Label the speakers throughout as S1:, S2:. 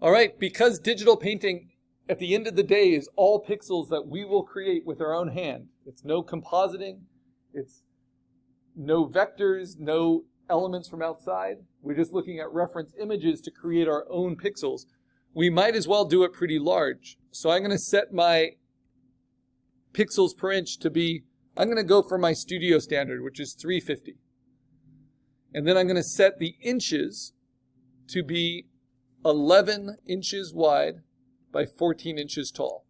S1: All right, because digital painting at the end of the day is all pixels that we will create with our own hand. It's no compositing, it's no vectors, no elements from outside. We're just looking at reference images to create our own pixels. We might as well do it pretty large. So I'm going to set my pixels per inch to be, I'm going to go for my studio standard, which is 350. And then I'm going to set the inches to be 11 inches wide by 14 inches tall.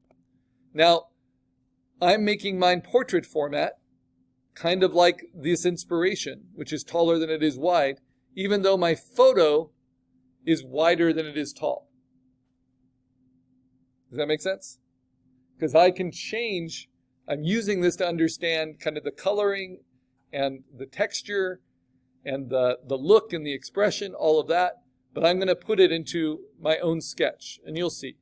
S1: Now, I'm making mine portrait format, kind of like this inspiration, which is taller than it is wide, even though my photo is wider than it is tall. Does that make sense? Because I can change, I'm using this to understand kind of the coloring and the texture and the look and the expression, all of that, but I'm going to put it into my own sketch, and you'll see.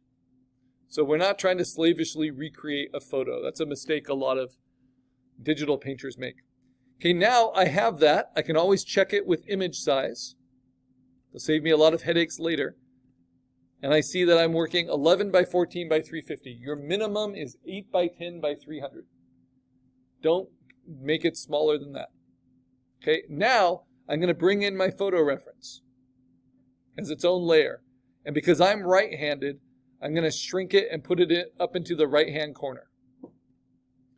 S1: So we're not trying to slavishly recreate a photo. That's a mistake a lot of digital painters make. Okay, now I have that. I can always check it with image size. It'll save me a lot of headaches later. And I see that I'm working 11 by 14 by 350. Your minimum is 8 by 10 by 300. Don't make it smaller than that. Okay, now I'm going to bring in my photo reference as its own layer. And because I'm right-handed, I'm going to shrink it and put it up into the right-hand corner.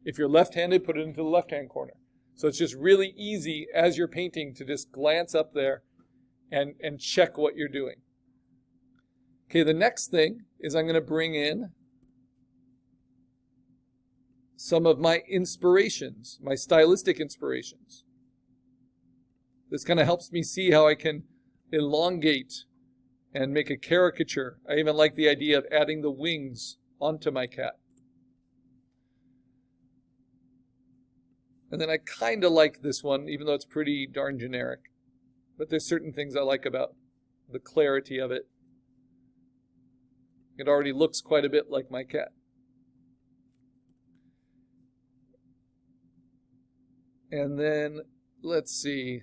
S1: If you're left-handed, put it into the left-hand corner. So it's just really easy as you're painting to just glance up there and check what you're doing. Okay, the next thing is I'm going to bring in some of my inspirations, my stylistic inspirations. This kind of helps me see how I can elongate and make a caricature. I even like the idea of adding the wings onto my cat. And then I kind of like this one, even though it's pretty darn generic. But there's certain things I like about the clarity of it. It already looks quite a bit like my cat. And then, let's see.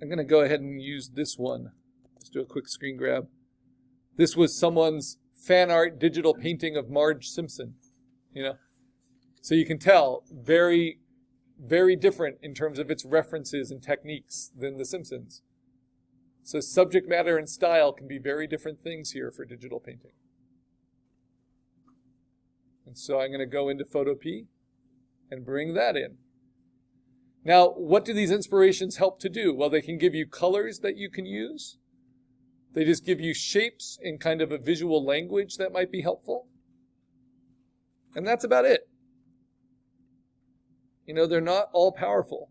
S1: I'm going to go ahead and use this one. Let's do a quick screen grab. This was someone's fan art digital painting of Marge Simpson. You know, so you can tell very, very different in terms of its references and techniques than The Simpsons. So subject matter and style can be very different things here for digital painting. And so I'm going to go into Photopea and bring that in. Now, what do these inspirations help to do? Well, they can give you colors that you can use. They just give you shapes in kind of a visual language that might be helpful. And that's about it. You know, they're not all powerful.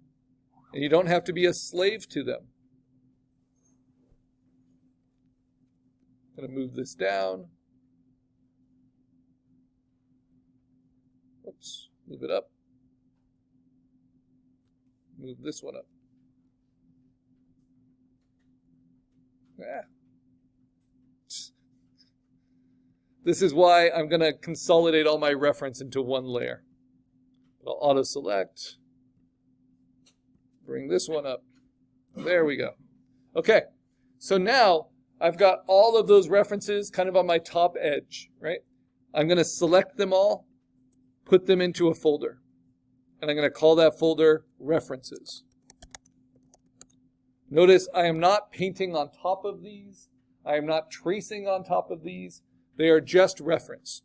S1: And you don't have to be a slave to them. I'm going to move this down. Oops, move it up. Move this one up. This is why I'm going to consolidate all my reference into one layer. I'll auto-select. Bring this one up. There we go. Okay, so now I've got all of those references kind of on my top edge, right? I'm going to select them all, put them into a folder. And I'm going to call that folder References. Notice I am not painting on top of these. I am not tracing on top of these. They are just reference.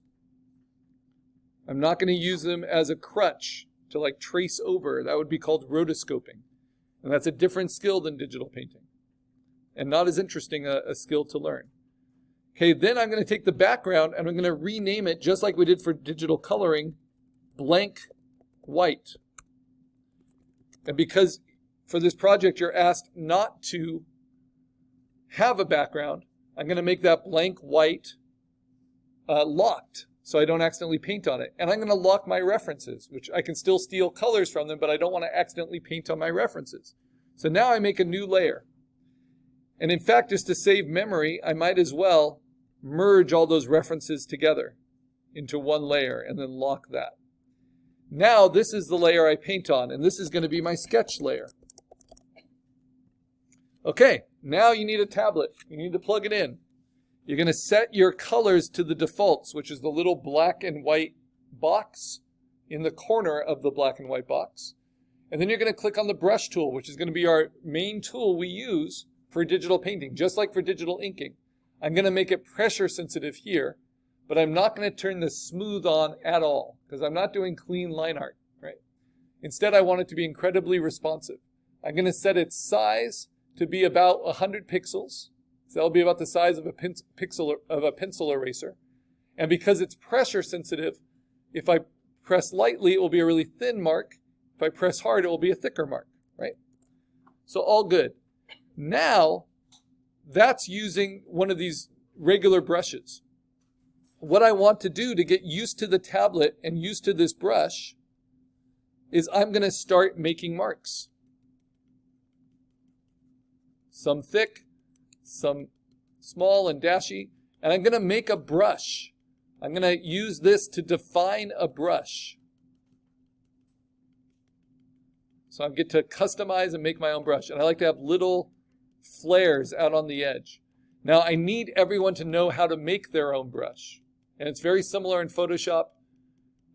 S1: I'm not going to use them as a crutch to like trace over. That would be called rotoscoping. And that's a different skill than digital painting. And not as interesting a skill to learn. Okay, then I'm going to take the background and I'm going to rename it just like we did for digital coloring, blank white. And because for this project you're asked not to have a background, I'm going to make that blank white locked so I don't accidentally paint on it. And I'm going to lock my references, which I can still steal colors from them, but I don't want to accidentally paint on my references. So now I make a new layer. And in fact, just to save memory, I might as well merge all those references together into one layer and then lock that. Now this is the layer I paint on, and this is going to be my sketch layer. Okay, now you need a tablet. You need to plug it in. You're going to set your colors to the defaults, which is the little black and white box in the corner of the black and white box. And then you're going to click on the brush tool, which is going to be our main tool we use for digital painting, just like for digital inking. I'm going to make it pressure sensitive here, but I'm not going to turn the smooth on at all because I'm not doing clean line art, right? Instead, I want it to be incredibly responsive. I'm going to set its size to be about 100 pixels. So that'll be about the size of a pencil eraser. And because it's pressure sensitive, if I press lightly, it will be a really thin mark. If I press hard, it will be a thicker mark, right? So all good. Now, that's using one of these regular brushes. What I want to do to get used to the tablet and used to this brush is I'm going to start making marks. Some thick, some small and dashy, and I'm going to make a brush. I'm going to use this to define a brush. So I get to customize and make my own brush, and I like to have little flares out on the edge. Now I need everyone to know how to make their own brush, and it's very similar in Photoshop,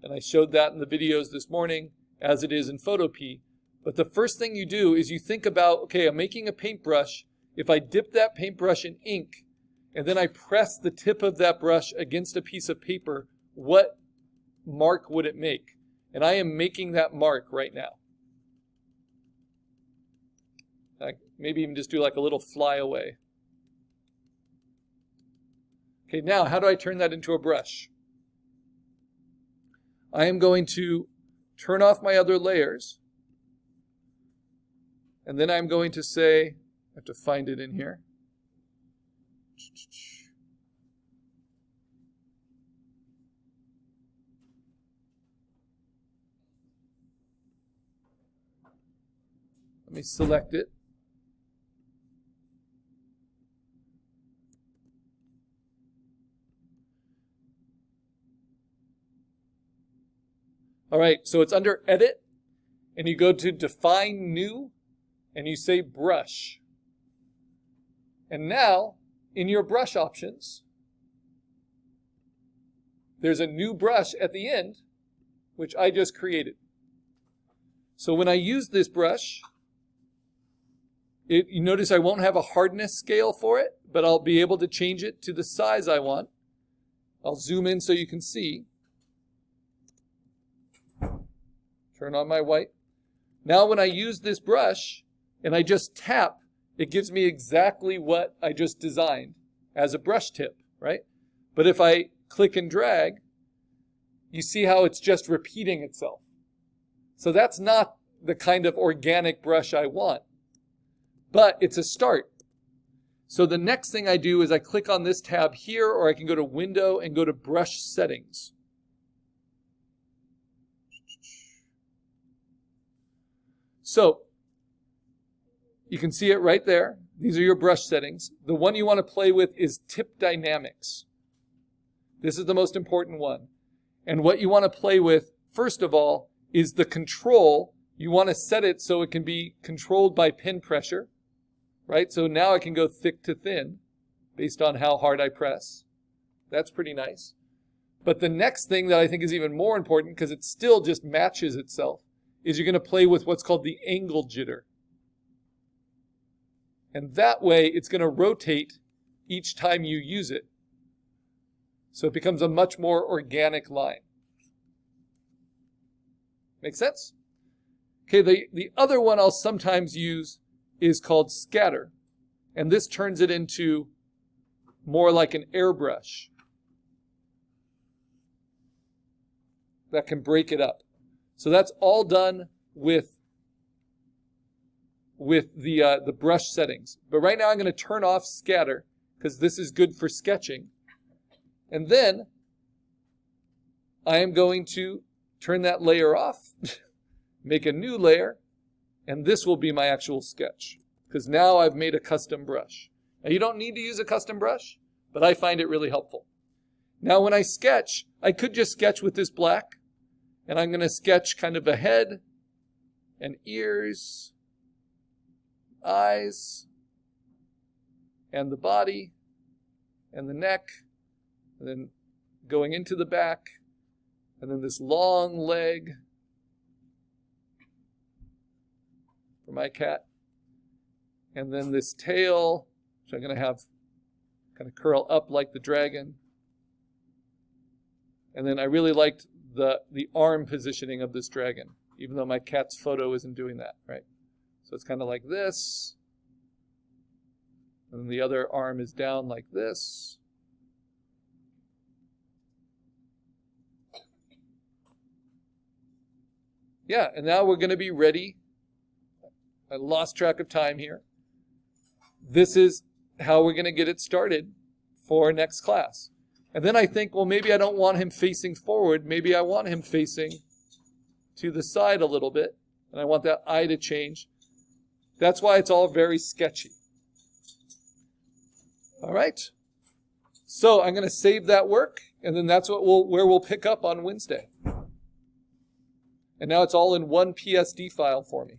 S1: and I showed that in the videos this morning as it is in Photopea. But the first thing you do is you think about, okay, I'm making a paintbrush. If I dip that paintbrush in ink and then I press the tip of that brush against a piece of paper, what mark would it make? And I am making that mark right now. Maybe even just do like a little flyaway. Okay, now how do I turn that into a brush? I am going to turn off my other layers. And then I'm going to say, I have to find it in here. Let me select it. All right, so it's under Edit, and you go to Define New, and you say Brush. And now, in your brush options, there's a new brush at the end, which I just created. So when I use this brush, you notice I won't have a hardness scale for it, but I'll be able to change it to the size I want. I'll zoom in so you can see. Turn on my white. Now when I use this brush and I just tap, it gives me exactly what I just designed as a brush tip, right? But if I click and drag, you see how it's just repeating itself. So that's not the kind of organic brush I want, but it's a start. So the next thing I do is I click on this tab here, or I can go to Window and go to Brush Settings. So you can see it right there. These are your brush settings. The one you want to play with is Tip Dynamics. This is the most important one. And what you want to play with, first of all, is the control. You want to set it so it can be controlled by pen pressure, right? So now I can go thick to thin based on how hard I press. That's pretty nice. But the next thing that I think is even more important, because it still just matches itself, is you're going to play with what's called the angle jitter. And that way, it's going to rotate each time you use it. So it becomes a much more organic line. Make sense? Okay, the other one I'll sometimes use is called scatter. And this turns it into more like an airbrush that can break it up. So that's all done with the brush settings. But right now I'm going to turn off scatter because this is good for sketching. And then I am going to turn that layer off, make a new layer, and this will be my actual sketch because now I've made a custom brush. Now you don't need to use a custom brush, but I find it really helpful. Now when I sketch, I could just sketch with this black, and I'm going to sketch kind of a head and ears, eyes, and the body and the neck, and then going into the back, and then this long leg for my cat, and then this tail, which I'm going to have kind of curl up like the dragon. And then I really liked the arm positioning of this dragon, even though my cat's photo isn't doing that, right? So it's kind of like this. And then the other arm is down like this. Yeah, and now we're going to be ready. I lost track of time here. This is how we're going to get it started for next class. And then I think, well, maybe I don't want him facing forward. Maybe I want him facing to the side a little bit. And I want that eye to change. That's why it's all very sketchy. All right. So I'm going to save that work. And then that's where we'll pick up on Wednesday. And now it's all in one PSD file for me.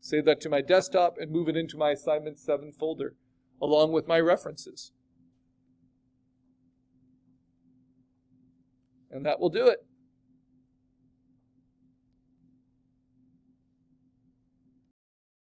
S1: Save that to my desktop and move it into my Assignment 7 folder, along with my references. And that will do it.